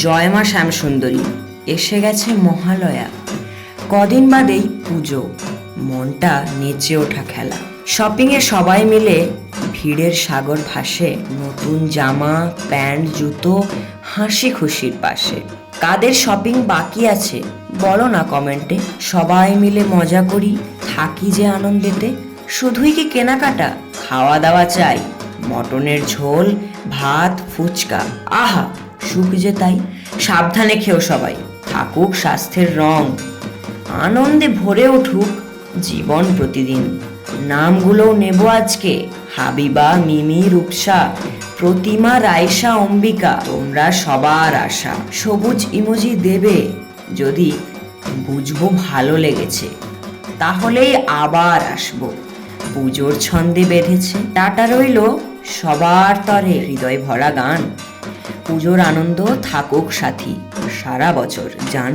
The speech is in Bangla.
জয় মা শ্যামসুন্দরী, এসে গেছে মহালয়া। কদিন বাদেই পুজো, মনটা নেচে ওঠা খেলা। শপিংয়ে সবাই মিলে ভিড়ের সাগর ভাসে, নতুন জামা প্যান্ট জুতো হাসি খুশির পাশে। কাদের শপিং বাকি আছে বলো না কমেন্টে, সবাই মিলে মজা করি, থাকি যে আনন্দেতে। শুধুই কি কেনাকাটা, খাওয়া দাওয়া চাই, মটনের ঝোল ভাত ফুচকা, আহা সুখ যে তাই। সাবধানে খেও সবাই, থাকুক স্বাস্থ্যের রং, আনন্দে ভরে উঠুক জীবন প্রতিদিন। নামগুলোও নেব আজকে, হাবিবা মিমি রূপসা প্রতিমা রাইসা অম্বিকা, তোমরা সবার আশা। সবুজ ইমোজি দেবে যদি বুঝবো ভালো লেগেছে, তাহলেই আবার আসবো। পুজোর ছন্দে বেঁধেছে, টাটা রইল সবার তরে হৃদয় ভরা গান। পুজোর আনন্দ থাকুক সাথী সারা বছর জান।